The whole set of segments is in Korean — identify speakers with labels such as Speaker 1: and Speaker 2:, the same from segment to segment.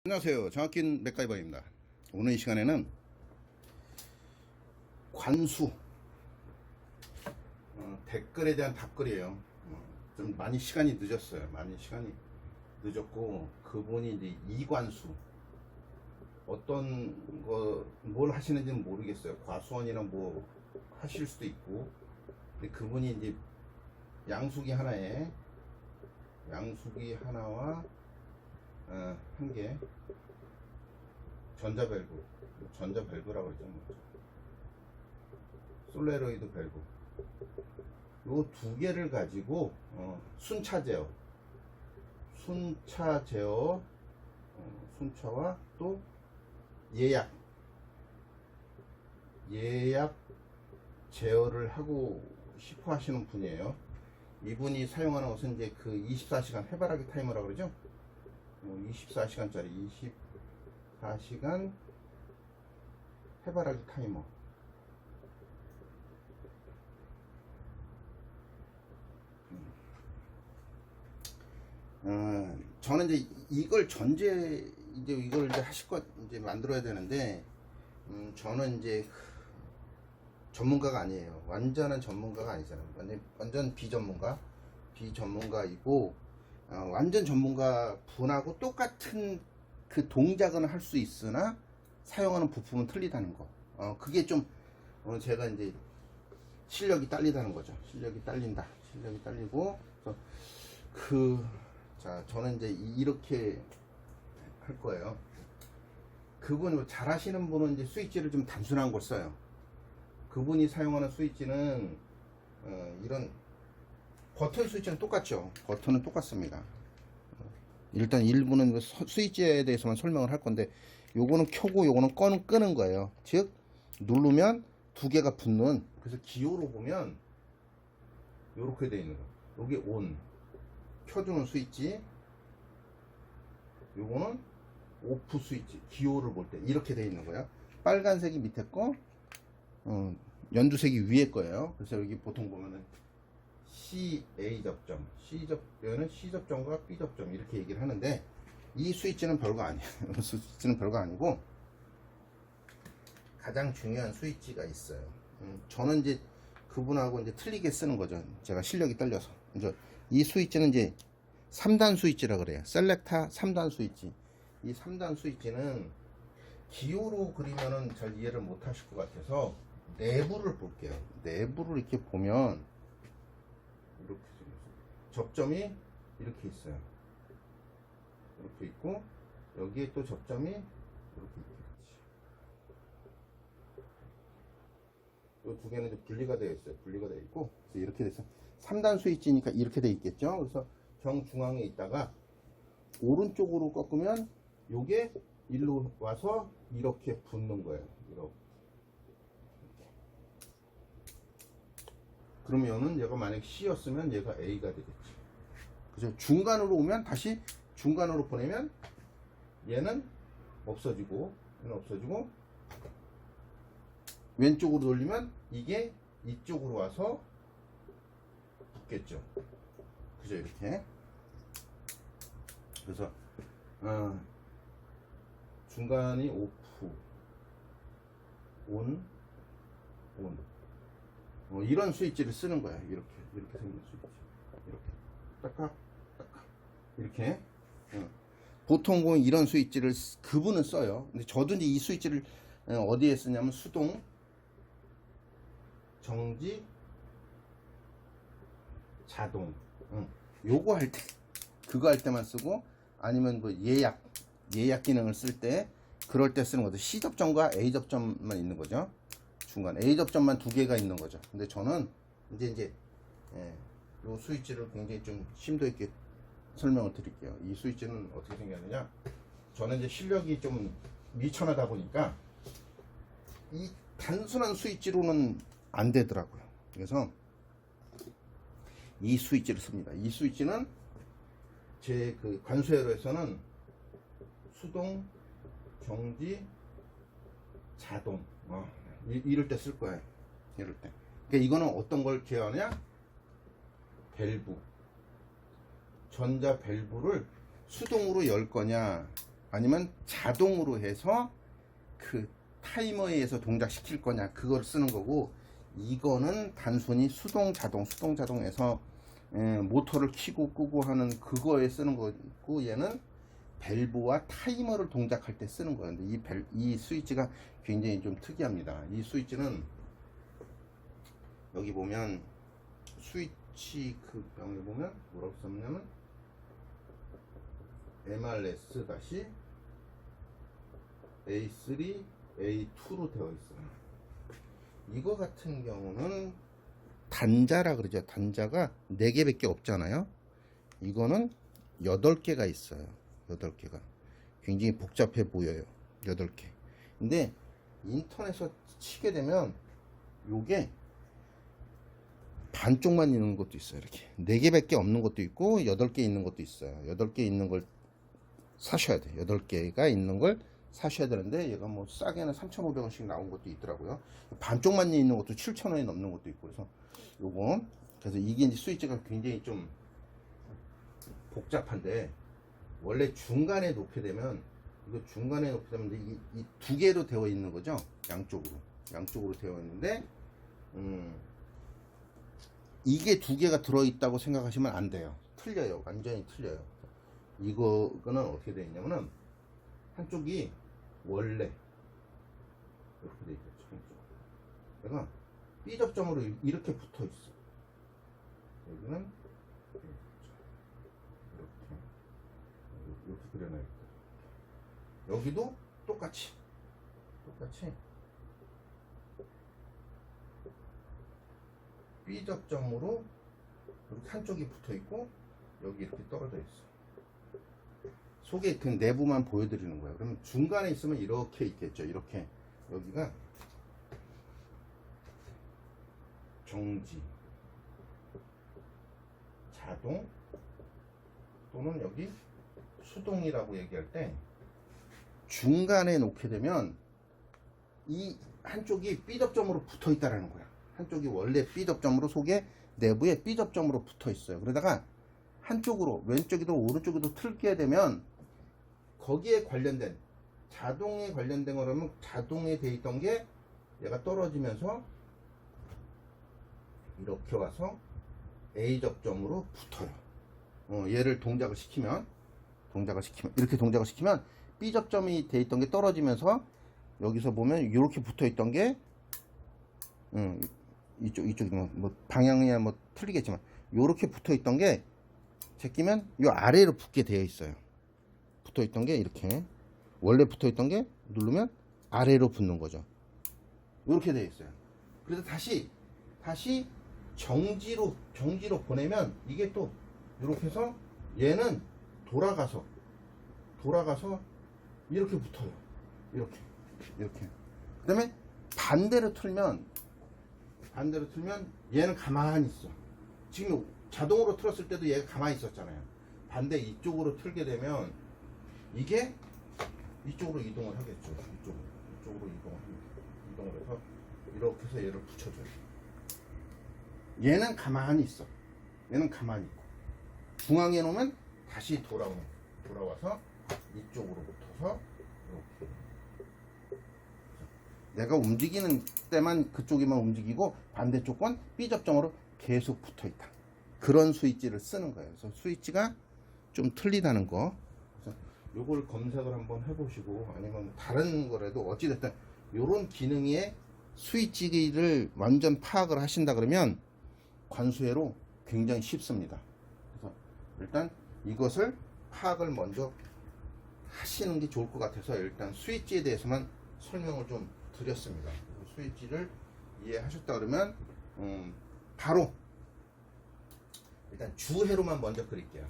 Speaker 1: 안녕하세요. 정확힌 맥가이버입니다. 오늘 이 시간에는 관수 댓글에 대한 답글이에요. 좀 많이 시간이 늦었어요. 많이 시간이 늦었고, 그분이 이제 이관수 어떤 거 뭘 하시는지는 모르겠어요. 과수원이랑 뭐 하실 수도 있고, 근데 그분이 이제 양수기 하나와 한 개, 전자밸브라고 그러죠. 솔레로이드 밸브. 요 두 개를 가지고, 순차 제어, 순차와 또 예약 제어를 하고 싶어 하시는 분이에요. 이분이 사용하는 것은 이제 그 24시간 해바라기 타이머라고 그러죠. 24시간짜리 24시간 해바라기 타이머. 저는 이제 이걸 이걸 이제 이제 만들어야 되는데, 저는 이제 전문가가 아니에요. 완전한 전문가가 아니잖아요. 완전 비전문가이고, 완전 전문가 분하고 똑같은 그 동작은 할 수 있으나 사용하는 부품은 틀리다는 거. 그게 좀 오늘 제가 이제 실력이 딸리다는 거죠. 실력이 딸리고, 자, 저는 이제 이렇게 할 거예요. 그분 잘하시는 분은 이제 스위치를 좀 단순한 걸 써요. 그분이 사용하는 스위치는 이런 버튼 스위치는 똑같죠. 버튼은 똑같습니다. 일단 일부는 스위치에 대해서만 설명을 할 건데, 요거는 켜고 요거는 끄는 거예요. 즉 누르면 두 개가 붙는, 그래서 기호로 보면 요렇게 되어 있는 거. 요게 온, 켜주는 스위치, 요거는 오프 스위치, 기호를 볼 때 이렇게 되어 있는 거예요. 빨간색이 밑에 거, 연두색이 위에 거예요. 그래서 여기 보통 보면은 CA 접점, 여기는 C 접점과 B 접점 이렇게 얘기를 하는데, 이 스위치는 별거 아니에요. 스위치는 별거 아니고, 가장 중요한 스위치가 있어요. 저는 이제 그분하고 이제 틀리게 쓰는 거죠. 제가 실력이 딸려서. 이 스위치는 이제 3단 스위치라 그래요. 셀렉타 3단 스위치. 이 3단 스위치는 기호로 그리면은 잘 이해를 못 하실 것 같아서 내부를 볼게요. 내부를 이렇게 보면 이렇게 생겼어요. 접점이 이렇게 있어요. 이렇게 있고, 여기에 또 접점이 이렇게 있겠지. 이 두 개는 이제 분리가 되어 있어요. 분리가 되어 있고, 그래서 이렇게 돼서 3단 스위치니까 이렇게 되어 있겠죠. 그래서 정중앙에 있다가 오른쪽으로 꺾으면 요게 일로 와서 이렇게 붙는 거예요. 이렇게. 그러면은 얘가 만약 C였으면 얘가 A가 되겠지. 그죠? 중간으로 오면 다시 중간으로 보내면 얘는 없어지고, 왼쪽으로 돌리면 이게 이쪽으로 와서 붙겠죠. 그죠? 이렇게. 그래서 중간이 오프, 온, 이런 스위치를 쓰는 거야. 이렇게 생긴 스위치. 이렇게 딱딱 이렇게. 보통 보면 이런 스위치를 그분은 써요. 근데 저도 이제 이 스위치를 어디에 쓰냐면 수동, 정지, 자동. 요거 할 때, 그거 할 때만 쓰고, 아니면 뭐 예약 기능을 쓸 때, 그럴 때 쓰는 거죠. C 접점과 A 접점만 있는 거죠. 중간 A 접점만 두 개가 있는 거죠. 근데 저는 이제 요 스위치를 굉장히 좀 심도 있게 설명을 드릴게요. 이 스위치는 어떻게 생겼느냐, 저는 이제 실력이 좀 미천하다 보니까 이 단순한 스위치로는 안 되더라고요. 그래서 이 스위치를 씁니다. 이 스위치는 제 그 관수회로에서는 수동, 정지, 자동, 이럴 때 쓸 거예요. 이럴 때. 그러니까 이거는 어떤 걸 제어하냐? 밸브. 전자 밸브를 수동으로 열 거냐, 아니면 자동으로 해서 그 타이머에 의해서 동작시킬 거냐, 그걸 쓰는 거고, 이거는 단순히 수동 자동에서 모터를 켜고 끄고 하는 그거에 쓰는 거고, 얘는 밸브와 타이머를 동작할 때 쓰는 거예요. 근데 이 스위치가 굉장히 좀 특이합니다. 이 스위치는 여기 보면 스위치 그 병에 보면 뭐라고 썼냐면 MRS-A3, A2로 되어 있어요. 이거 같은 경우는 단자라 그러죠. 단자가 4개밖에 없잖아요. 이거는 8개가 있어요. 8개가. 굉장히 복잡해 보여요. 8개. 근데 인터넷에서 치게 되면 요게 반쪽만 있는 것도 있어요. 이렇게 4개밖에 없는 것도 있고 8개 있는 것도 있어요. 8개 있는 걸 사셔야 돼요. 8개가 있는 걸 사셔야 되는데, 얘가 뭐 싸게는 3,500원씩 나온 것도 있더라고요. 반쪽만 있는 것도 7,000원이 넘는 것도 있고, 그래서 요거, 그래서 이게 이제 스위치가 굉장히 좀 복잡한데, 원래 중간에 놓게 되면, 이거 중간에 놓게 되면 이 2개로 되어 있는 거죠. 양쪽으로 되어 있는데, 이게 2개가 들어있다고 생각하시면 안 돼요. 틀려요. 완전히 틀려요. 이거는 어떻게 되어 있냐면은, 한쪽이 원래 이렇게 되어 있겠죠. 한쪽. 얘가 B접점으로 이렇게 붙어 있어. 여기는 이렇게 그려놔야겠다. 여기도 똑같이 B접점으로 이렇게 한쪽이 붙어 있고, 여기 이렇게 떨어져 있어. 속에 그 내부만 보여드리는 거예요. 그러면 중간에 있으면 이렇게 있겠죠. 이렇게. 여기가 정지, 자동, 또는 여기 수동이라고 얘기할 때, 중간에 놓게 되면 이 한쪽이 B접점으로 붙어 있다라는 거야. 한쪽이 원래 B접점으로, 속에 내부에 B접점으로 붙어 있어요. 그러다가 한쪽으로, 왼쪽이도 오른쪽이도 틀게 되면 거기에 관련된, 자동에 관련된 거라면 자동에 돼 있던 게 얘가 떨어지면서 이렇게 와서 A 접점으로 붙어요. 얘를 동작을 시키면 이렇게 동작을 시키면 B 접점이 돼 있던 게 떨어지면서, 여기서 보면 이렇게 붙어 있던 게 이쪽이 뭐 방향이야 뭐 틀리겠지만 이렇게 붙어 있던 게 제끼면 이 아래로 붙게 되어 있어요. 붙어 있던 게 이렇게, 원래 붙어 있던 게 누르면 아래로 붙는 거죠. 이렇게 되어 있어요. 그래서 다시 정지로 보내면 이게 또 이렇게 해서 얘는 돌아가서 이렇게 붙어요. 이렇게. 그 다음에 반대로 틀면 얘는 가만히 있어. 지금 자동으로 틀었을 때도 얘가 가만히 있었잖아요. 반대 이쪽으로 틀게 되면 이게 이쪽으로 이동을 하겠죠. 이쪽으로 이동을 해서 이렇게 해서 얘를 붙여줘요. 얘는 가만히 있어. 있고, 중앙에 놓으면 다시 돌아와서 이쪽으로 붙어서 이렇게. 내가 움직이는 때만 그쪽에만 움직이고, 반대쪽은 B접점으로 계속 붙어 있다. 그런 스위치를 쓰는 거예요. 그래서 스위치가 좀 틀리다는 거. 그래서 요걸 검색을 한번 해보시고, 아니면 다른 거라도 어찌됐든 요런 기능의 스위치를 완전 파악을 하신다 그러면 관수회로 굉장히 쉽습니다. 그래서 일단 이것을 파악을 먼저 하시는 게 좋을 것 같아서, 일단 스위치에 대해서만 설명을 좀 드렸습니다. 스위치를 이해하셨다 그러면 바로 일단 주회로만 먼저 그릴게요.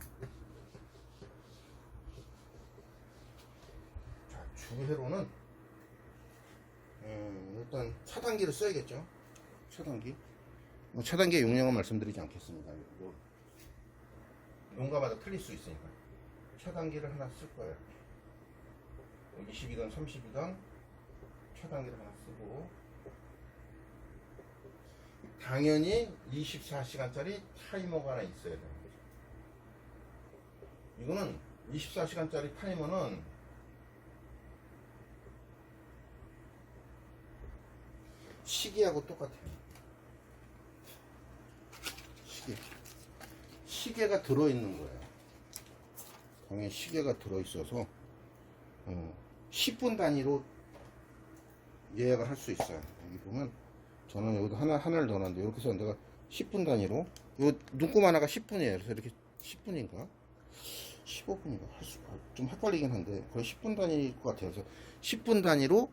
Speaker 1: 자, 주회로는 일단 차단기를 써야겠죠. 차단기. 뭐 차단기의 용량은 말씀드리지 않겠습니다. 용가마다 틀릴 수 있으니까 차단기를 하나 쓸 거예요. 20이든 30이든 차단기를 하나 쓰고, 당연히 24시간짜리 타이머가 하나 있어야 돼요. 이거는 24시간짜리 타이머는 시계하고 똑같아요. 시계가 들어있는 거예요. 당연히 시계가 들어있어서 10분 단위로 예약을 할 수 있어요. 여기 보면 저는 여기도 하나를 더 놨는데 이렇게 해서 내가 10분 단위로 요 눈금 하나가 10분이에요. 그래서 이렇게 10분인가 15분인가 좀 헷갈리긴 한데 거의 10분 단위일 것 같아요. 그래서 10분 단위로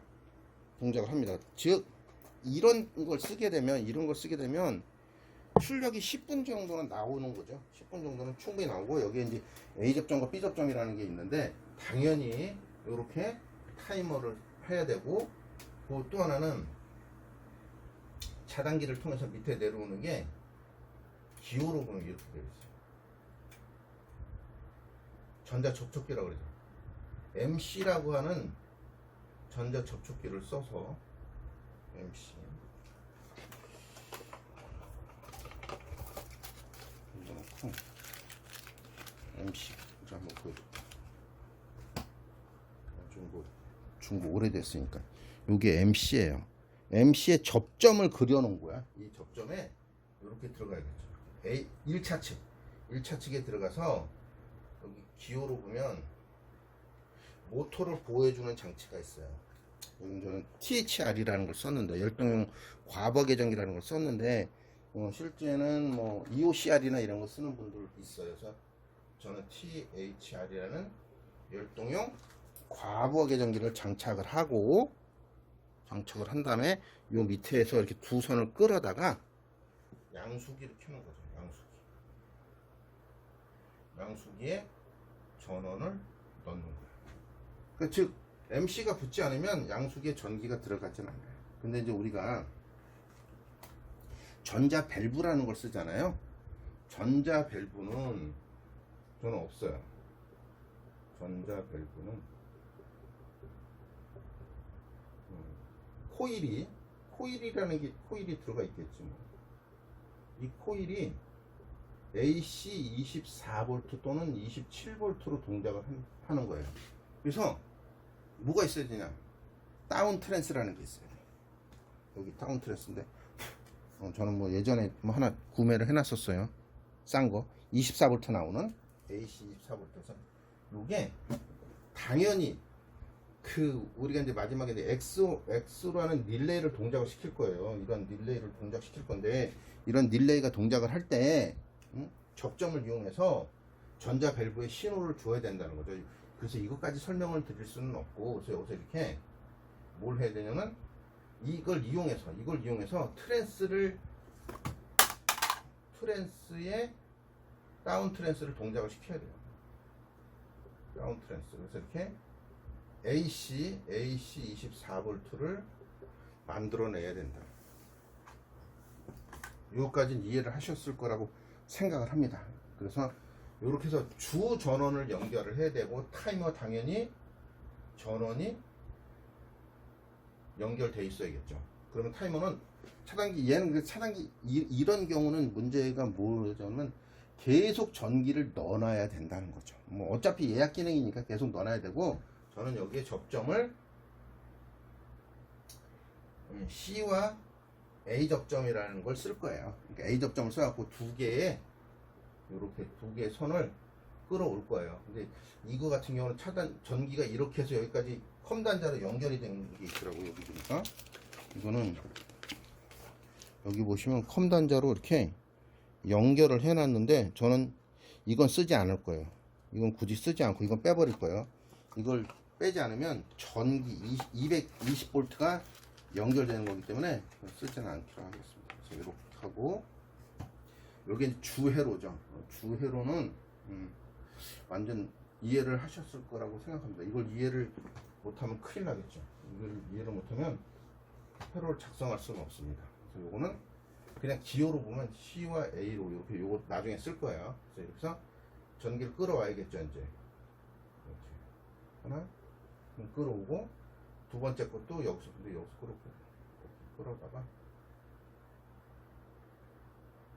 Speaker 1: 동작을 합니다. 즉 이런 걸 쓰게 되면 출력이 10분 정도는 나오는 거죠. 10분 정도는 충분히 나오고 여기에 이제 A 접점과 B 접점이라는 게 있는데 당연히 이렇게 타이머를 해야 되고 또 하나는 차단기를 통해서 밑에 내려오는 게 기호로 보면 이렇게 되어 있어요. 전자 접촉기라고 그러죠. MC라고 하는 전자 접촉기를 써서 MC MC 한번 보여줄게요. 중고 오래됐으니까 이게 MC예요. MC의 접점을 그려놓은 거야. 이 접점에 이렇게 들어가야겠죠. 1차 측에 들어가서 여기 기호로 보면 모터를 보호해주는 장치가 있어요. 여기 저는 THR이라는 걸 썼는데 열동용 과거 계정기라는 걸 썼는데 실제는 뭐 EOCR이나 이런 거 쓰는 분들 있어요. 그래서 저는 THR이라는 열동용 과거 계정기를 장착을 한 다음에 요 밑에서 이렇게 두 선을 끌어다가 양수기를 켜는 거죠. 양수기에 전원을 넣는 거예요. 그러니까 즉 MC가 붙지 않으면 양수기에 전기가 들어가진 않아요. 근데 이제 우리가 전자 밸브라는 걸 쓰잖아요. 전자 밸브는 저는 없어요. 전자 밸브는 코일이라는 게 코일이 들어가 있겠지 뭐. 이 코일이 AC 24V 또는 27V로 동작을 하는 거예요. 그래서 뭐가 있어야 되냐? 다운 트랜스라는 게 있어요. 여기 다운 트랜스인데 저는 뭐 예전에 뭐 하나 구매를 해놨었어요. 싼 거 24V 나오는 AC 24V에서 요게 당연히 우리가 이제 마지막에 X로 하는 릴레이를 동작을 시킬 거예요. 이런 릴레이를 동작시킬 건데 이런 릴레이가 동작을 할 때 접점을 이용해서 전자 밸브에 신호를 줘야 된다는 거죠. 그래서 이것까지 설명을 드릴 수는 없고 그래서 여기서 이렇게 뭘 해야 되냐면 이걸 이용해서 트랜스에 다운 트랜스를 동작을 시켜야 돼요. 다운 트랜스. 그래서 이렇게 AC 24V를 만들어내야 된다. 요까지는 이해를 하셨을 거라고 생각을 합니다. 그래서 이렇게 해서 주 전원을 연결을 해야 되고 타이머 당연히 전원이 연결돼 있어야겠죠. 그러면 타이머는 차단기 이런 경우는 문제가 뭐냐면 계속 전기를 넣어놔야 된다는 거죠. 뭐 어차피 예약 기능이니까 계속 넣어놔야 되고 저는 여기에 접점을 C와 A 접점이라는 걸 쓸 거예요. 그러니까 A 접점을 써갖고 이렇게 두 개의 선을 끌어올 거예요. 근데 이거 같은 경우는 전기가 이렇게 해서 여기까지 컴단자로 연결이 되는 게 있더라고요. 여기 보니까 이거는 여기 보시면 컴단자로 이렇게 연결을 해놨는데 저는 이건 쓰지 않을 거예요. 이건 굳이 쓰지 않고 이건 빼버릴 거예요. 이걸 빼지 않으면 전기 220V가 연결되는 거기 때문에 쓰지는 않기로 하겠습니다. 그래서 이렇게 하고 여기 주회로죠. 주회로는 완전 이해를 하셨을 거라고 생각합니다. 이걸 이해를 못하면 큰일 나겠죠. 이걸 이해를 못하면 회로를 작성할 수는 없습니다. 그래서 요거는 그냥 기호로 보면 C와 A로 이렇게 요거 나중에 쓸 거예요. 그래서 여기서 전기를 끌어와야겠죠. 이제 이렇게 하나 끌어오고 두 번째 것도 여기서 끌어다가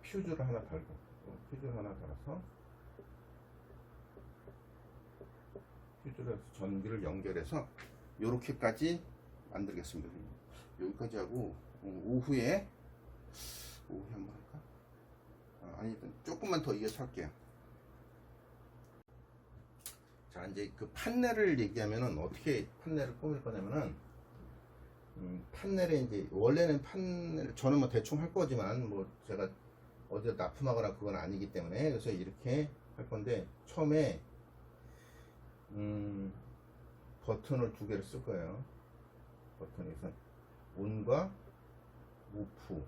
Speaker 1: 퓨즈를 하나 달고 퓨즈를 하나 달아서 퓨즈를 해서 전기를 연결해서 요렇게까지 만들겠습니다. 여기까지 하고 오후에 한번 할까? 아니 조금만 더 이어서 할게요. 자, 이제 그 판넬을 얘기하면은 어떻게 판넬을 꾸밀 거냐면은 판넬에 이제 원래는 판넬 저는 뭐 대충 할 거지만 뭐 제가 어디 납품하거나 그건 아니기 때문에 그래서 이렇게 할 건데 처음에 버튼을 두 개를 쓸 거예요. 버튼에서 온과 오프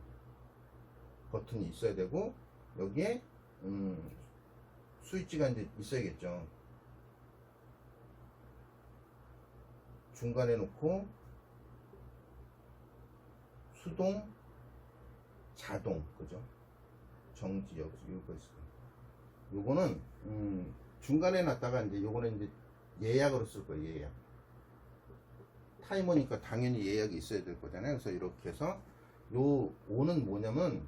Speaker 1: 버튼이 있어야 되고 여기에 스위치가 이제 있어야겠죠. 중간에 놓고 수동, 자동, 그죠? 정지 여기서 이거 있어요. 요거는 중간에 놨다가 이제 요거는 이제 예약으로 쓸 거예요. 예약. 타이머니까 당연히 예약이 있어야 될 거잖아요. 그래서 이렇게 해서 요 5는 뭐냐면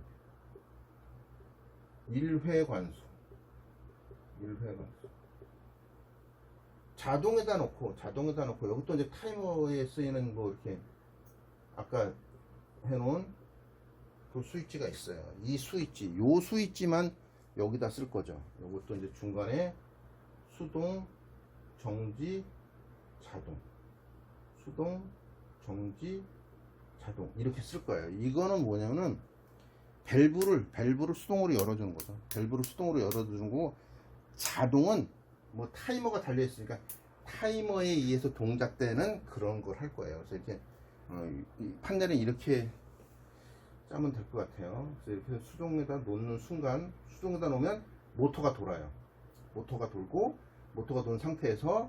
Speaker 1: 1회 관수. 1회 관수. 자동에다 놓고 여기 또 이제 타이머에 쓰이는 뭐 이렇게 아까 해놓은 그 스위치가 있어요. 이 스위치, 요 스위치만 여기다 쓸 거죠. 요것도 이제 중간에 수동, 정지, 자동, 수동, 정지, 자동 이렇게 쓸 거예요. 이거는 뭐냐면은 밸브를 수동으로 열어주는 거죠. 밸브를 수동으로 열어주는 거고 자동은 뭐 타이머가 달려 있으니까 타이머에 의해서 동작되는 그런 걸 할 거예요. 그래서 이렇게 이 판넬은 이렇게 짜면 될 것 같아요. 그래서 이렇게 수동에다 놓는 순간 수동에다 놓으면 모터가 돌아요. 모터가 돌고 모터가 돈 상태에서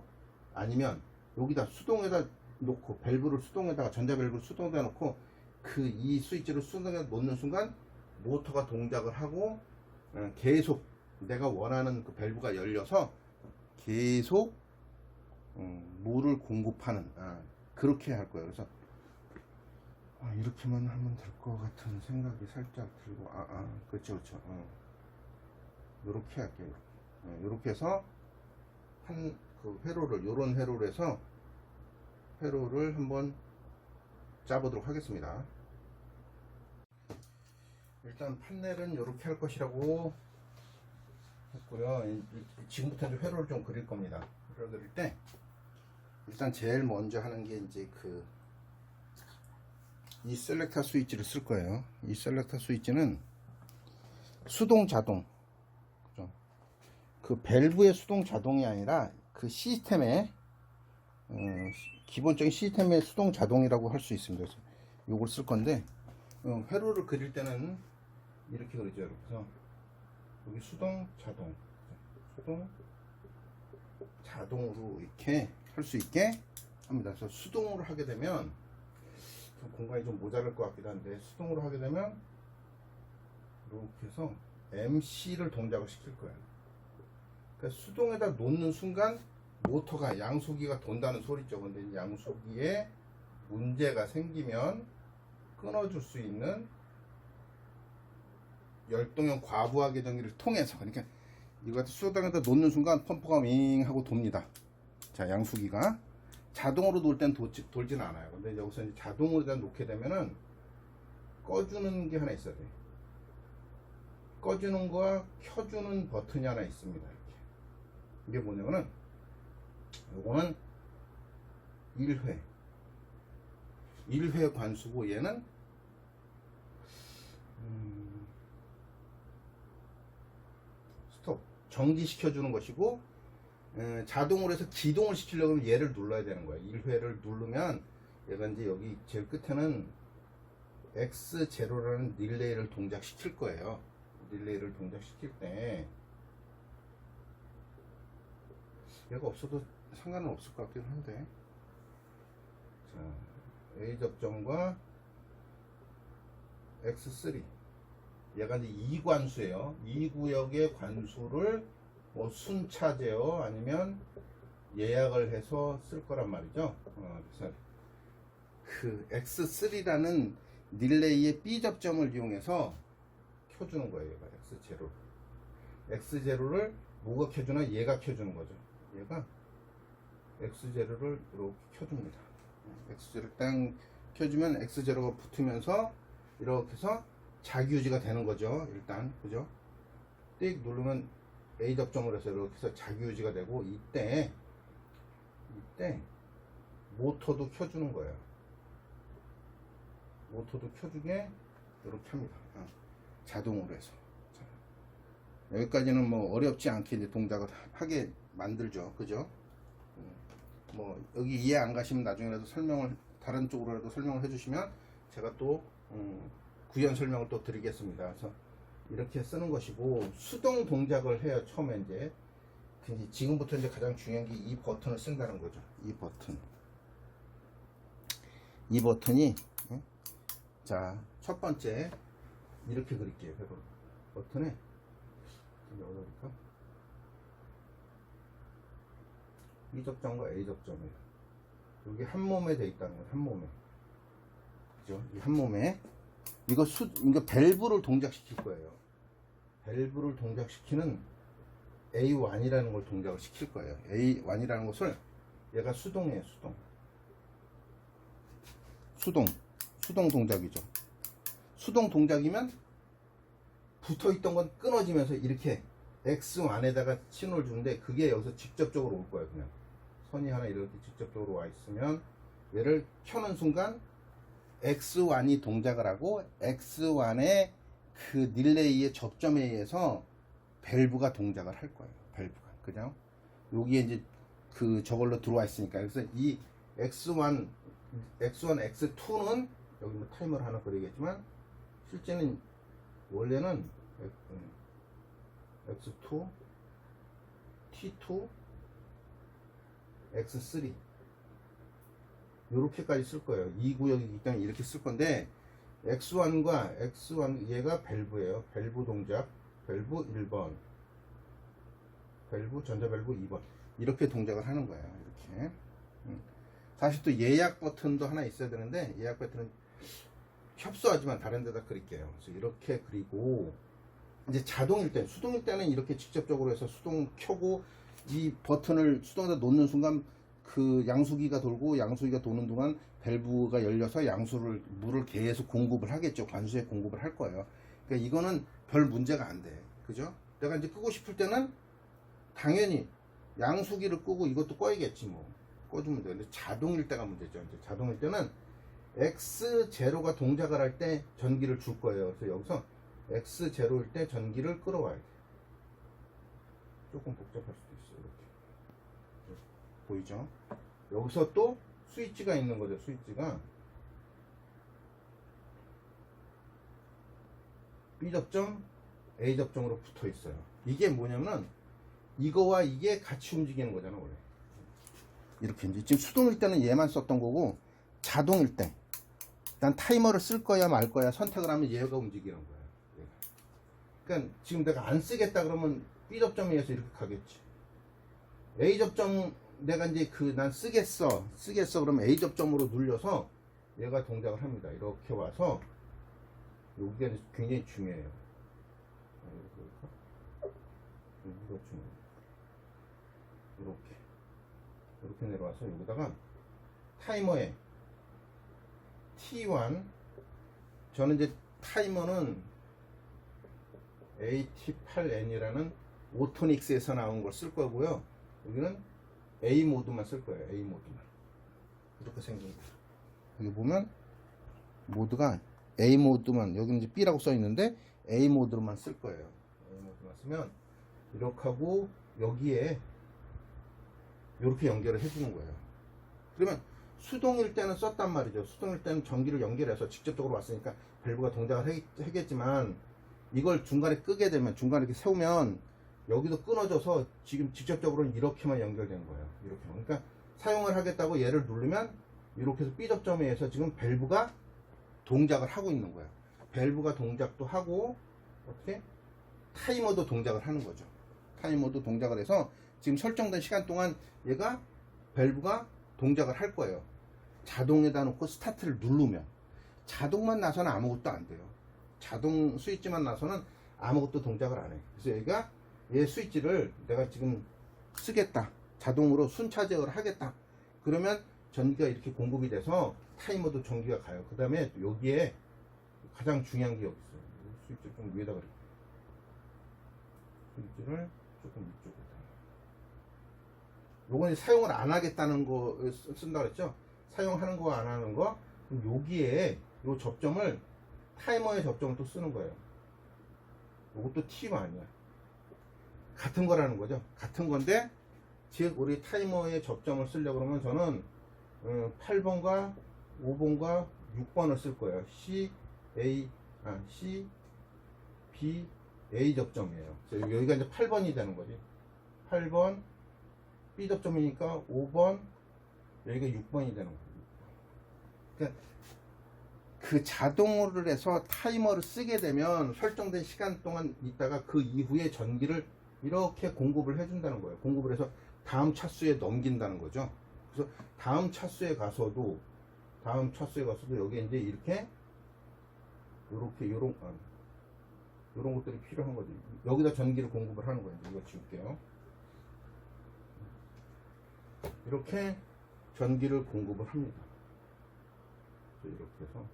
Speaker 1: 아니면 여기다 수동에다 놓고 밸브를 수동에다가 전자 밸브를 수동에다 놓고 그 이 스위치를 수동에다 놓는 순간 모터가 동작을 하고 계속 내가 원하는 그 밸브가 열려서 계속 물을 공급하는 그렇게 할 거예요. 그래서 이렇게만 하면 될 것 같은 생각이 살짝 들고 그렇죠. 이렇게 할게요. 이렇게 해서 그 회로를 요런 회로를 해서 회로를 한번 짜보도록 하겠습니다. 일단 판넬은 이렇게 할 것이라고 했고요. 지금부터 이제 회로를 좀 그릴 겁니다. 회로 그릴 때 일단 제일 먼저 하는 게 이제 이 셀렉터 스위치를 쓸 거예요. 이 셀렉터 스위치는 수동 자동, 그죠? 그 밸브의 수동 자동이 아니라 그 시스템의 기본적인 시스템의 수동 자동이라고 할 수 있습니다. 그래서 요걸 쓸 건데 회로를 그릴 때는 이렇게 그리죠. 그래서 여기 수동 자동으로 이렇게 할 수 있게 합니다. 그래서 수동으로 하게 되면 좀 공간이 좀 모자랄 것 같기도 한데 수동으로 하게 되면 이렇게 해서 MC를 동작을 시킬 거예요. 그러니까 수동에다 놓는 순간 모터가 양수기가 돈다는 소리죠. 근데 양수기에 문제가 생기면 끊어줄 수 있는 열동형 과부하 계정기를 통해서, 그러니까 이거 같은 수동에다 놓는 순간 펌프가 윙 하고 돕니다. 자, 양수기가 자동으로 놓을 땐 돌진 않아요. 근데 여기서 이제 자동으로 놓게 되면은 꺼주는 게 하나 있어야 돼. 꺼주는 거와 켜주는 버튼이 하나 있습니다. 이렇게. 이게 뭐냐면은 요거는 1회 관수고 얘는 스톱 정지시켜 주는 것이고 자동으로 해서 기동을 시키려면 얘를 눌러야 되는 거예요. 1회를 누르면 얘가 이제 여기 제일 끝에는 X0라는 릴레이를 동작시킬 거예요. 릴레이를 동작시킬 때 얘가 없어도 상관은 없을 것 같긴 한데, 자, A 접점과 X3 얘가 이제 2관수예요. 2구역의 관수를 뭐 순차제어 아니면 예약을 해서 쓸 거란 말이죠. 그래서 그 X3라는 릴레이의 B 접점을 이용해서 켜주는 거예요. 얘가 X0를 뭐가 켜주나 얘가 켜주는 거죠. 얘가 X0를 이렇게 켜줍니다. X0를 딱 켜주면 X0가 붙으면서 이렇게 해서 자기 유지가 되는 거죠. 일단 그죠? 띡 누르면 A 접점을 해서 이렇게 해서 자기 유지가 되고, 이때 모터도 켜주는 거예요. 모터도 켜주게 이렇게 합니다. 자동으로 해서. 자, 여기까지는 뭐 어렵지 않게 이제 동작을 하게 만들죠. 그죠? 뭐 여기 이해 안 가시면 나중에라도 설명을 다른 쪽으로라도 설명을 해주시면 제가 또 구현 설명을 또 드리겠습니다. 그래서 이렇게 쓰는 것이고, 수동 동작을 해요. 처음에 이제 지금부터 이제 가장 중요한 게 이 버튼을 쓴다는 거죠. 이 버튼이 자, 첫 번째 이렇게 그릴게요. 버튼에 어디까? B 접점과 A 접점이에요. 여기 한 몸에 돼 있다는 거예요. 한 몸에. 그죠? 이 한 몸에 이거 밸브를 동작시킬 거예요. 밸브를 동작시키는 A1이라는 걸 동작을 시킬 거예요. A1이라는 것을 얘가 수동이에요. 수동 동작이죠. 수동 동작이면 붙어있던 건 끊어지면서 이렇게 X1에다가 신호를 주는데, 그게 여기서 직접적으로 올 거예요. 그냥 선이 하나 이렇게 직접적으로 와 있으면 얘를 켜는 순간 X1이 동작을 하고, X1의 그 릴레이의 접점에 의해서 밸브가 동작을 할 거예요. 밸브가 그냥 여기에 이제 그 저걸로 들어와 있으니까. 그래서 이 X1, X2는 여기 뭐 타이머를 하나 그리겠지만, 실제는 원래는 X2, T2, X3 이렇게까지 쓸 거예요. 이 구역이기 때문에 이렇게 쓸 건데, X1 얘가 밸브예요. 밸브 동작, 밸브 1번, 밸브 전자 밸브 2번 이렇게 동작을 하는 거예요. 이렇게. 사실 또 예약 버튼도 하나 있어야 되는데, 예약 버튼은 협소하지만 다른 데다 그릴게요. 그래서 이렇게 그리고, 이제 자동일 때, 수동일 때는 이렇게 직접적으로 해서 수동 켜고, 이 버튼을 수동에다 놓는 순간 그 양수기가 돌고, 양수기가 도는 동안 밸브가 열려서 물을 계속 공급을 하겠죠. 관수에 공급을 할 거예요. 그러니까 이거는 별 문제가 안 돼. 그죠? 내가 이제 끄고 싶을 때는 당연히 양수기를 끄고 이것도 꺼야겠지 뭐. 꺼주면 돼. 근데 자동일 때가 문제죠. 이제 자동일 때는 X0가 동작을 할 때 전기를 줄 거예요. 그래서 여기서 X0일 때 전기를 끌어와야 돼. 조금 복잡할 수도 있어요. 이렇게. 보이죠? 여기서 또 스위치가 있는 거죠. 스위치가 B 접점, A 접점으로 붙어 있어요. 이게 뭐냐면 이거와 이게 같이 움직이는 거잖아, 원래. 이렇게 이제 지금 수동일 때는 얘만 썼던 거고, 자동일 때 난 타이머를 쓸 거야 말 거야 선택을 하면 얘가 움직이는 거야. 얘가. 그러니까 지금 내가 안 쓰겠다 그러면 B 접점에 의해서 이렇게 가겠지. A 접점 내가 이제 난 쓰겠어 그러면 A 접점으로 눌려서 얘가 동작을 합니다. 이렇게 와서 여기가 굉장히 중요해요. 여기가 중요해요. 이렇게 내려와서 여기다가 타이머에 T1, 저는 이제 타이머는 AT8N이라는 오토닉스에서 나온 걸 쓸 거고요. 여기는 A 모드만 쓸 거예요. A 모드만. 이렇게 생깁니다. 여기 보면 모드가 A 모드만, 여기는 이제 B라고 써 있는데 A 모드로만 쓸 거예요. A 모드만 쓰면 이렇게 하고 여기에 이렇게 연결을 해주는 거예요. 그러면 수동일 때는 썼단 말이죠. 수동일 때는 전기를 연결해서 직접적으로 왔으니까 밸브가 동작을 하겠지만, 이걸 중간에 끄게 되면, 중간에 이렇게 세우면 여기도 끊어져서 지금 직접적으로는 이렇게만 연결되는 거예요. 이렇게. 그러니까 사용을 하겠다고 얘를 누르면 이렇게 해서 B 접점에 의해서 지금 밸브가 동작을 하고 있는 거예요. 밸브가 동작도 하고, 어떻게? 타이머도 동작을 하는 거죠. 타이머도 동작을 해서 지금 설정된 시간 동안 얘가 밸브가 동작을 할 거예요. 자동에다 놓고 스타트를 누르면. 자동만 나서는 아무것도 안 돼요. 자동 스위치만 나서는 아무것도 동작을 안 해. 그래서 얘가 얘 스위치를 내가 지금 쓰겠다, 자동으로 순차 제어를 하겠다, 그러면 전기가 이렇게 공급이 돼서 타이머도 전기가 가요. 그 다음에 여기에 가장 중요한 게 여기 있어요. 스위치 좀 위에다 그래. 스위치를 조금 이쪽으로. 요건 이제 사용을 안 하겠다는 거 쓴다 그랬죠? 사용하는 거 안 하는 거. 그럼 여기에 요 접점을 타이머의 접점을 또 쓰는 거예요. 요것도 팁 아니야. 같은 거라는 거죠. 같은 건데, 즉 우리 타이머의 접점을 쓰려고 그러면 저는 8번과 5번과 6번을 쓸 거예요. C, B, A 접점이에요. 여기가 이제 8번이 되는 거지. 8번, B 접점이니까 5번, 여기가 6번이 되는 거예요. 그러니까 그 자동으로 해서 타이머를 쓰게 되면 설정된 시간 동안 있다가 그 이후에 전기를 이렇게 공급을 해준다는 거예요. 공급을 해서 다음 차수에 넘긴다는 거죠. 그래서 다음 차수에 가서도 여기 이제 이렇게 요런 것들이 필요한 거죠. 여기다 전기를 공급을 하는 거예요. 이거 지울게요. 이렇게 전기를 공급을 합니다. 이렇게 해서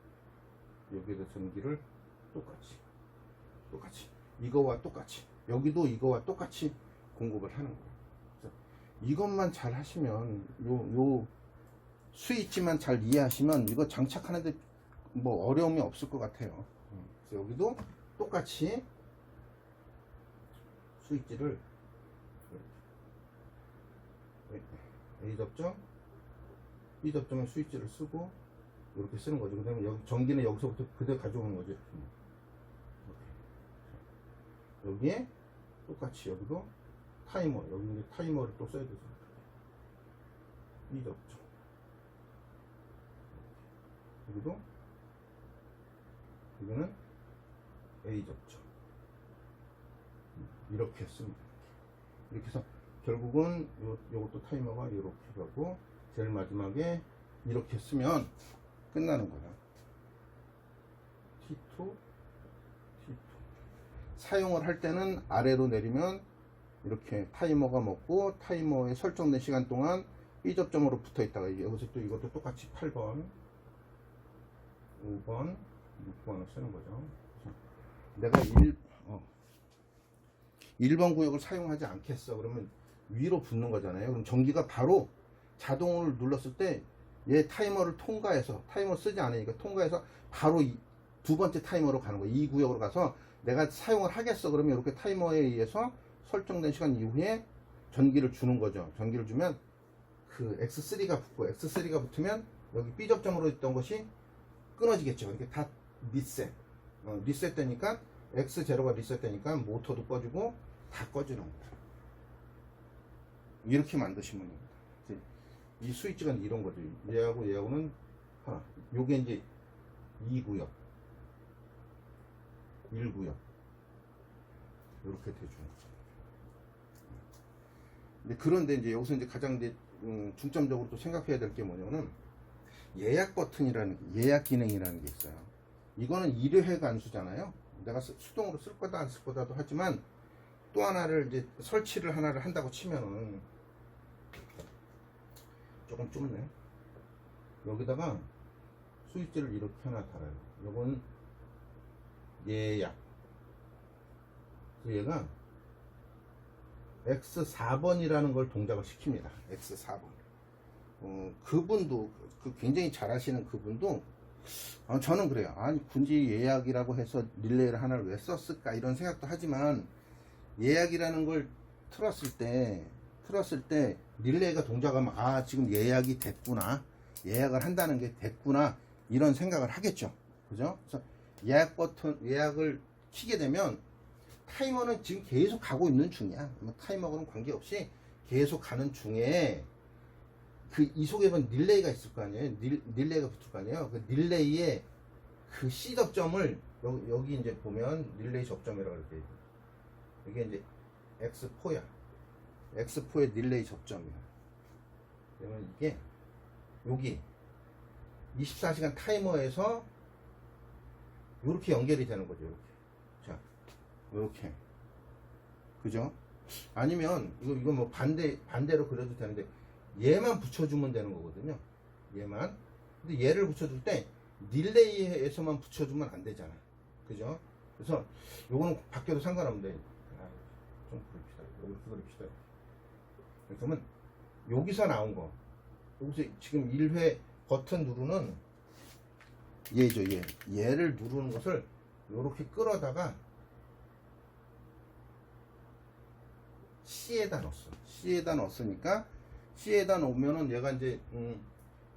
Speaker 1: 여기에다 전기를 똑같이 이거와 똑같이 여기도 이거와 똑같이 공급을 하는 거예요. 그래서 이것만 잘 하시면 요 스위치만 잘 이해하시면 이거 장착하는데 뭐 어려움이 없을 것 같아요. 그래서 여기도 똑같이 스위치를 A 접점, B 접점에 스위치를 쓰고 이렇게 쓰는 거죠. 그 다음에 여기 전기는 여기서부터 그대로 가져오는 거죠. 여기에 똑같이 여기도 타이머, 여기 이제 타이머를 또 써야 되죠. B 접점, 여기도 이거는 A 접점, 이렇게 씁니다. 이렇게 해서 결국은 요것도 타이머가 이렇게 가고 제일 마지막에 이렇게 쓰면 끝나는 거예요. T2 사용을 할 때는 아래로 내리면 이렇게 타이머가 먹고 타이머에 설정된 시간 동안 B 접점으로 붙어 있다가 여기서 또 이것도 똑같이 8번 5번 6번을 쓰는 거죠. 내가 1번 구역을 사용하지 않겠어 그러면 위로 붙는 거잖아요. 그럼 전기가 바로 자동을 눌렀을 때 얘 타이머를 통과해서 타이머 쓰지 않으니까 통과해서 바로 두 번째 타이머로 가는 거예요. 이 구역으로 가서 내가 사용을 하겠어 그러면 이렇게 타이머에 의해서 설정된 시간 이후에 전기를 주는 거죠. 전기를 주면 그 X3가 붙고 X3가 붙으면 여기 B 접점으로 있던 것이 끊어지겠죠. 이렇게 다 리셋 되니까 X0가 리셋 되니까 모터도 꺼지고 다 꺼지는 거예요. 이렇게 만드시면 됩니다. 이 스위치가 이런 거죠. 얘하고는 하나. 요게 이제 2구역, 1구역. 이렇게 되죠. 그런데 이제 여기서 이제 가장 이제 중점적으로 또 생각해야 될 게 뭐냐면은 예약 예약 기능이라는 게 있어요. 이거는 1회 간수잖아요. 내가 수동으로 쓸 거다 안 쓸 거다도 하지만 또 하나를 이제 설치를 하나를 한다고 치면은 조금 좁네. 여기다가 스위치를 이렇게 하나 달아요. 요건 예약. 얘가 X4번이라는 걸 동작을 시킵니다. X4번. 그분도 굉장히 잘 하시는 그분도 저는 그래요. 아니 굳이 예약이라고 해서 릴레이를 하나를 왜 썼을까 이런 생각도 하지만 예약이라는 걸 틀었을 때 릴레이가 동작하면 아 지금 예약이 됐구나, 예약을 한다는 게 됐구나 이런 생각을 하겠죠. 그죠? 그래서 예약 버튼 예약을 키게 되면 타이머는 지금 계속 가고 있는 중이야. 뭐 타이머와는 관계없이 계속 가는 중에 이 속에 보면 릴레이가 있을 거 아니에요. 릴레이가 붙을 거 아니에요. 그 릴레이의 그 C 접점을 여기 이제 보면 릴레이 접점이라고 이렇게 이게 이제 X4야. X4의 릴레이 접점이야. 그러면 이게 여기 24시간 타이머에서 이렇게 연결이 되는 거죠. 이렇게. 자, 이렇게. 그죠? 아니면 이거 뭐 반대로 그려도 되는데 얘만 붙여주면 되는 거거든요. 얘만. 근데 얘를 붙여줄 때 릴레이에서만 붙여주면 안 되잖아. 그죠? 그래서 요거는 바뀌어도 상관없는데, 좀 그럽시다. 여기서 그럽시다. 그러면 여기서 나온 거, 여기서 지금 1회 버튼 누르는 얘죠. 얘를 누르는 것을 요렇게 끌어다가 C에다 넣었어. C에다 넣었으니까 C에다 놓으면은 얘가 이제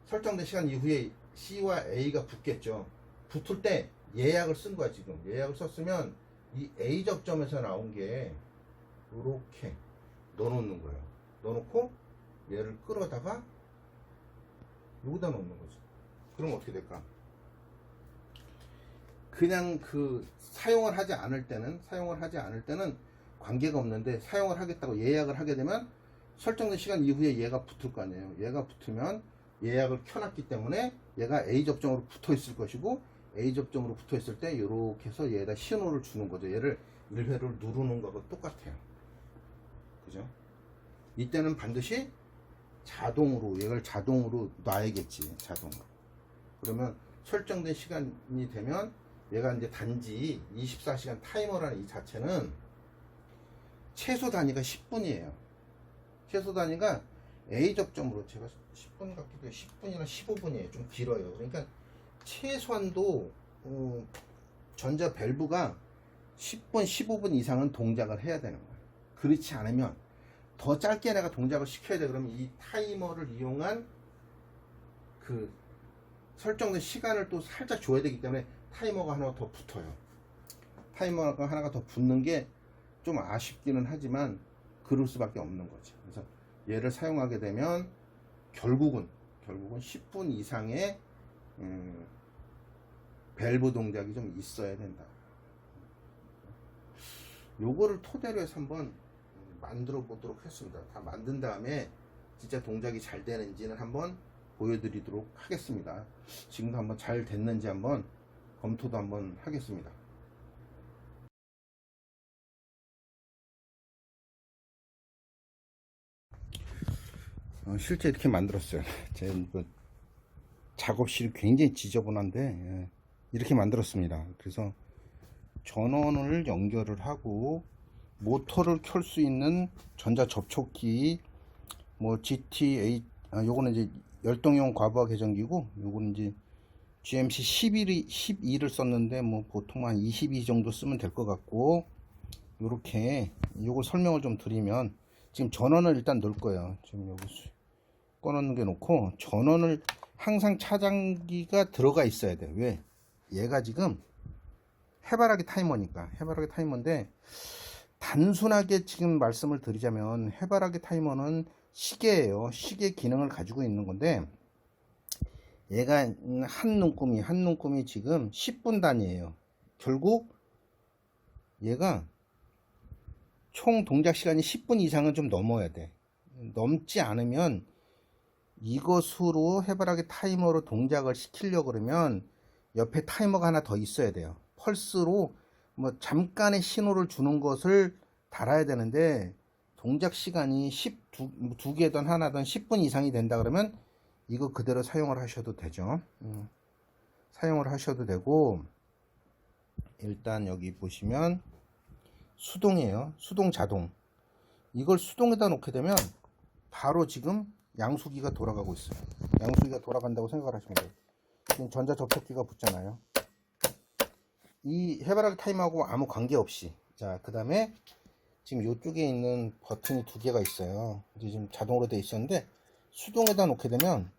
Speaker 1: 설정된 시간 이후에 C와 A가 붙겠죠. 붙을 때 예약을 쓴 거야. 지금 예약을 썼으면 이 A 접점에서 나온 게 이렇게 넣어놓는 거예요. 넣어놓고 얘를 끌어다가 여기다 놓는 거죠. 그럼 어떻게 될까? 그냥 그 사용을 하지 않을 때는 관계가 없는데, 사용을 하겠다고 예약을 하게 되면 설정된 시간 이후에 얘가 붙을 거 아니에요. 얘가 붙으면 예약을 켜놨기 때문에 얘가 A 접점으로 붙어 있을 것이고, A 접점으로 붙어 있을 때 이렇게 해서 얘에다 신호를 주는 거죠. 얘를 1회를 누르는 거하고 똑같아요. 그죠? 이때는 반드시 자동으로, 얘를 자동으로 놔야겠지. 자동으로. 그러면 설정된 시간이 되면 얘가 이제 단지 24시간 타이머라는 이 자체는 최소 단위가 10분이에요. 최소 단위가 A 접점으로, 제가 10분 같기도 해요. 10분이나 15분이에요. 좀 길어요. 그러니까 최소한도 전자 밸브가 10분, 15분 이상은 동작을 해야 되는 거예요. 그렇지 않으면 더 짧게 내가 동작을 시켜야 돼. 그러면 이 타이머를 이용한 그 설정된 시간을 또 살짝 줘야 되기 때문에 타이머가 하나가 더 붙어요. 타이머가 하나가 더 붙는 게 좀 아쉽기는 하지만 그럴 수밖에 없는 거죠. 그래서 얘를 사용하게 되면 결국은 10분 이상의 밸브 동작이 좀 있어야 된다. 요거를 토대로 해서 한번 만들어 보도록 했습니다. 다 만든 다음에 진짜 동작이 잘 되는지는 한번 보여드리도록 하겠습니다. 지금도 한번 잘 됐는지 한번 검토도 한번 하겠습니다. 실제 이렇게 만들었어요. 제 작업실이 굉장히 지저분한데 이렇게 만들었습니다. 그래서 전원을 연결을 하고 모터를 켤 수 있는 전자 접촉기, 뭐 GTA, 요거는 이제 열동용 과부하 계전기고, 요거는 이제 GMC 12를 썼는데 뭐 보통 한 22 정도 쓰면 될 것 같고, 요렇게 요걸 설명을 좀 드리면, 지금 전원을 일단 넣을 거예요. 지금 여기 꺼놓는 게 놓고, 전원을 항상 차단기가 들어가 있어야 돼. 왜? 얘가 지금 해바라기 타이머니까. 해바라기 타이머인데, 단순하게 지금 말씀을 드리자면 해바라기 타이머는 시계예요. 시계 기능을 가지고 있는 건데, 얘가 한 눈금이 지금 10분 단위예요. 결국 얘가 총 동작 시간이 10분 이상은 좀 넘어야 돼. 넘지 않으면, 이것으로 해바라기 타이머로 동작을 시키려고 그러면 옆에 타이머가 하나 더 있어야 돼요. 펄스로 뭐 잠깐의 신호를 주는 것을 달아야 되는데, 동작 시간이 두 개든 하나든 10분 이상이 된다 그러면 이거 그대로 사용을 하셔도 되죠. 사용을 하셔도 되고, 일단 여기 보시면 수동이에요. 수동 자동. 이걸 수동에다 놓게 되면 바로 지금 양수기가 돌아가고 있어요. 양수기가 돌아간다고 생각을 하시면 돼요. 지금 전자 접촉기가 붙잖아요. 이 해바라기 타이머하고 아무 관계없이. 자, 그 다음에 지금 이쪽에 있는 버튼이 두 개가 있어요. 이제 지금 자동으로 되어 있었는데, 수동에다 놓게 되면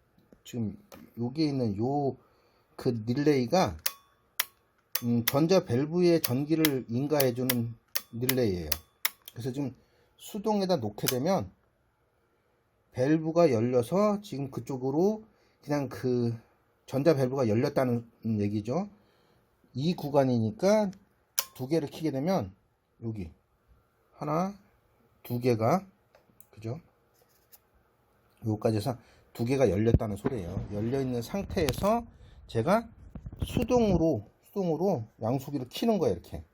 Speaker 1: 지금 여기에 있는 그 릴레이가 전자 밸브의 전기를 인가해주는 릴레이예요. 그래서 지금 수동에다 놓게 되면 밸브가 열려서 지금 그쪽으로 그냥 그 전자 밸브가 열렸다는 얘기죠. 이 구간이니까 두 개를 켜게 되면 여기 하나, 두 개가, 그죠? 요까지 해서 두 개가 열렸다는 소리예요. 열려 있는 상태에서 제가 수동으로 양수기를 켜는 거예요. 이렇게.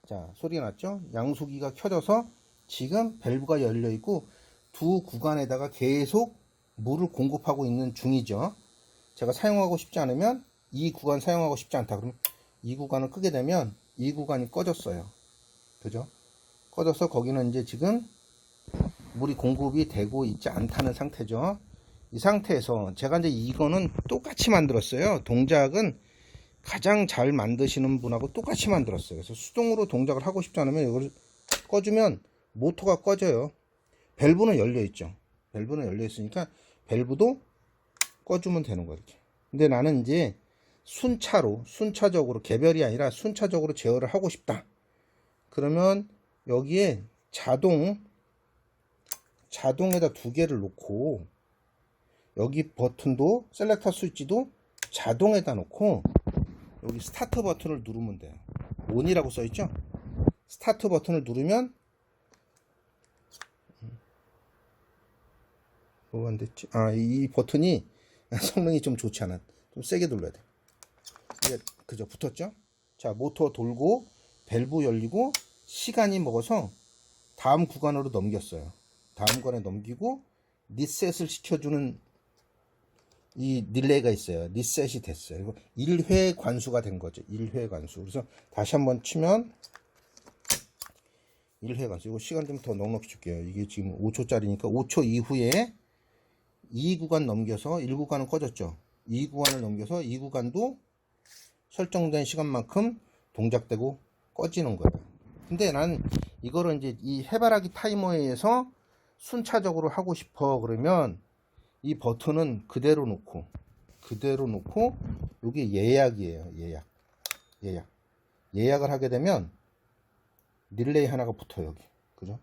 Speaker 1: 자, 소리가 났죠? 양수기가 켜져서 지금 밸브가 열려 있고 두 구간에다가 계속 물을 공급하고 있는 중이죠. 제가 사용하고 싶지 않으면 이 구간 사용하고 싶지 않다. 그러면 이 구간을 끄게 되면 이 구간이 꺼졌어요. 그죠? 꺼져서 거기는 이제 지금 물이 공급이 되고 있지 않다는 상태죠. 이 상태에서 제가 이제 이거는 똑같이 만들었어요. 동작은 가장 잘 만드시는 분하고 똑같이 만들었어요. 그래서 수동으로 동작을 하고 싶지 않으면 이걸 꺼주면 모터가 꺼져요. 밸브는 열려 있죠. 밸브는 열려 있으니까 밸브도 꺼주면 되는 거예요. 이렇게. 근데 나는 이제 순차적으로 개별이 아니라 순차적으로 제어를 하고 싶다. 그러면 여기에 자동에다 두 개를 놓고 여기 버튼도 셀렉터 스위치도 자동에다 놓고 여기 스타트 버튼을 누르면 돼요. ON이라고 써있죠. 스타트 버튼을 누르면 뭐가 안 됐지? 이 버튼이 성능이 좀 좋지 않아. 좀 세게 눌러야 돼. 이게 그죠? 붙었죠? 자, 모터 돌고 밸브 열리고 시간이 먹어서 다음 구간으로 넘겼어요. 다음 구간에 넘기고 리셋을 시켜주는 이 릴레이가 있어요. 리셋이 됐어요. 이거 1회 관수가 된 거죠. 1회 관수. 그래서 다시 한번 치면 1회 관수. 이거 시간 좀 더 넉넉히 줄게요. 이게 지금 5초짜리니까 5초 이후에 2구간 넘겨서 1구간은 꺼졌죠. 2구간을 넘겨서 2구간도 설정된 시간만큼 동작되고 꺼지는 거예요. 근데 난 이거를 이제 이 해바라기 타이머에 의해서 순차적으로 하고 싶어 그러면 이 버튼은 그대로 놓고 이게 예약이에요. 예약을 하게 되면 릴레이 하나가 붙어요. 여기 그죠?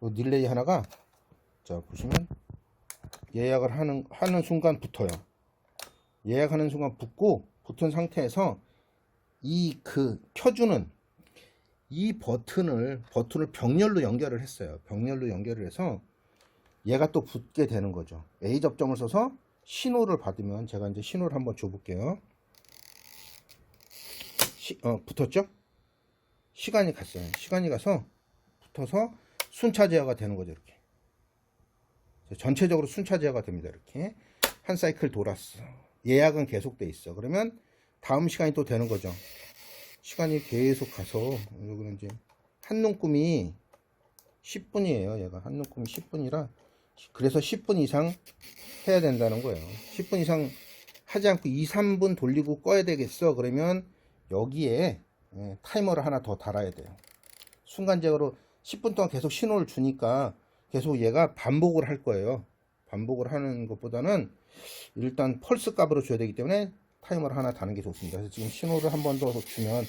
Speaker 1: 이 릴레이 하나가 자 보시면 예약을 하는 순간 붙어요. 예약하는 순간 붙은 상태에서 이 켜주는 이 버튼을 병렬로 연결을 했어요. 병렬로 연결을 해서 얘가 또 붙게 되는 거죠. A 접점을 써서 신호를 받으면 제가 이제 신호를 한번 줘볼게요. 붙었죠? 시간이 갔어요. 시간이 가서 붙어서 순차 제어가 되는 거죠. 이렇게 전체적으로 순차 제어가 됩니다. 이렇게 한 사이클 돌았어. 예약은 계속돼 있어. 그러면 다음 시간이 또 되는 거죠. 시간이 계속 가서 여기는 이제 한 눈금이 10분이에요. 얘가 한 눈금이 10분이라 그래서 10분 이상 해야 된다는 거예요. 10분 이상 하지 않고 2, 3분 돌리고 꺼야 되겠어. 그러면 여기에 타이머를 하나 더 달아야 돼요. 순간적으로 10분 동안 계속 신호를 주니까 계속 얘가 반복을 할 거예요. 반복을 하는 것보다는 일단 펄스 값으로 줘야 되기 때문에 타이머를 하나 다는 게 좋습니다. 그래서 지금 신호를 한 번 더 주면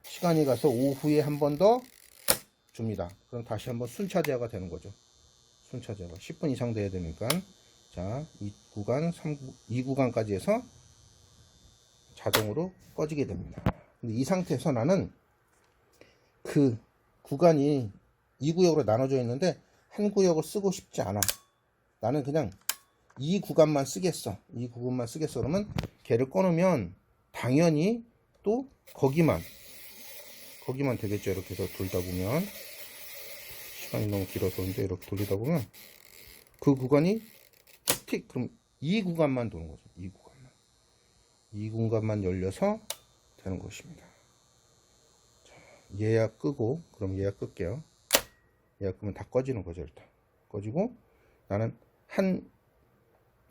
Speaker 1: 시간이 가서 오후에 한 번 더 줍니다. 그럼 다시 한번 순차 제어가 되는 거죠. 순차 제어가 10분 이상 돼야 되니까 자, 이 구간까지 해서 자동으로 꺼지게 됩니다. 근데 이 상태에서 나는 그 구간이 2구역으로 나눠져 있는데 한 구역을 쓰고 싶지 않아. 나는 그냥 이 구간만 쓰겠어. 이 구간만 쓰겠어. 그러면 걔를 꺼놓으면 당연히 또 거기만 되겠죠. 이렇게 해서 돌다 보면 시간이 너무 길어서 근데 이렇게 돌리다 보면 그 구간이 그럼 이 구간만 도는 거죠. 이 구간만 열려서 되는 것입니다. 자, 예약 끄고 그럼 예약 끌게요. 예약 끄면 다 꺼지는 거죠. 일단 꺼지고 나는 한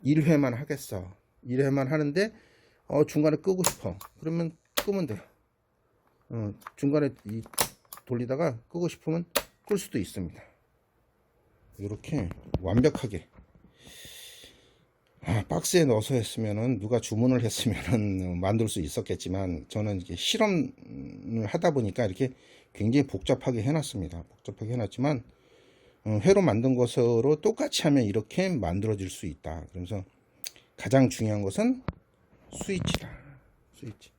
Speaker 1: 1회만 하겠어. 1회만 하는데 중간에 끄고 싶어. 그러면 끄면 돼요. 중간에 돌리다가 끄고 싶으면 끌 수도 있습니다. 이렇게 완벽하게 박스에 넣어서 했으면은 누가 주문을 했으면은 만들 수 있었겠지만 저는 이게 실험을 하다 보니까 이렇게 굉장히 복잡하게 해놨습니다. 복잡하게 해놨지만 회로 만든 것으로 똑같이 하면 이렇게 만들어질 수 있다. 그래서 가장 중요한 것은 스위치다. 스위치.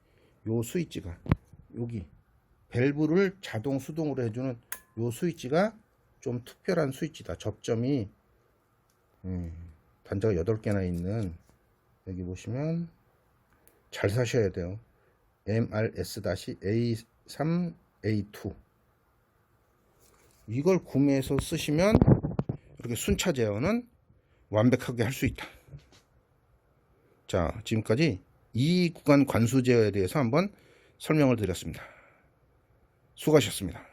Speaker 1: 요 스위치가 여기 밸브를 자동 수동으로 해주는 요 스위치가 좀 특별한 스위치다. 접점이 단자가 8개나 있는 여기 보시면 잘 사셔야 돼요. MRS-A3A2 이걸 구매해서 쓰시면 이렇게 순차 제어는 완벽하게 할 수 있다. 자, 지금까지 이 구간 관수 제어에 대해서 한번 설명을 드렸습니다. 수고하셨습니다.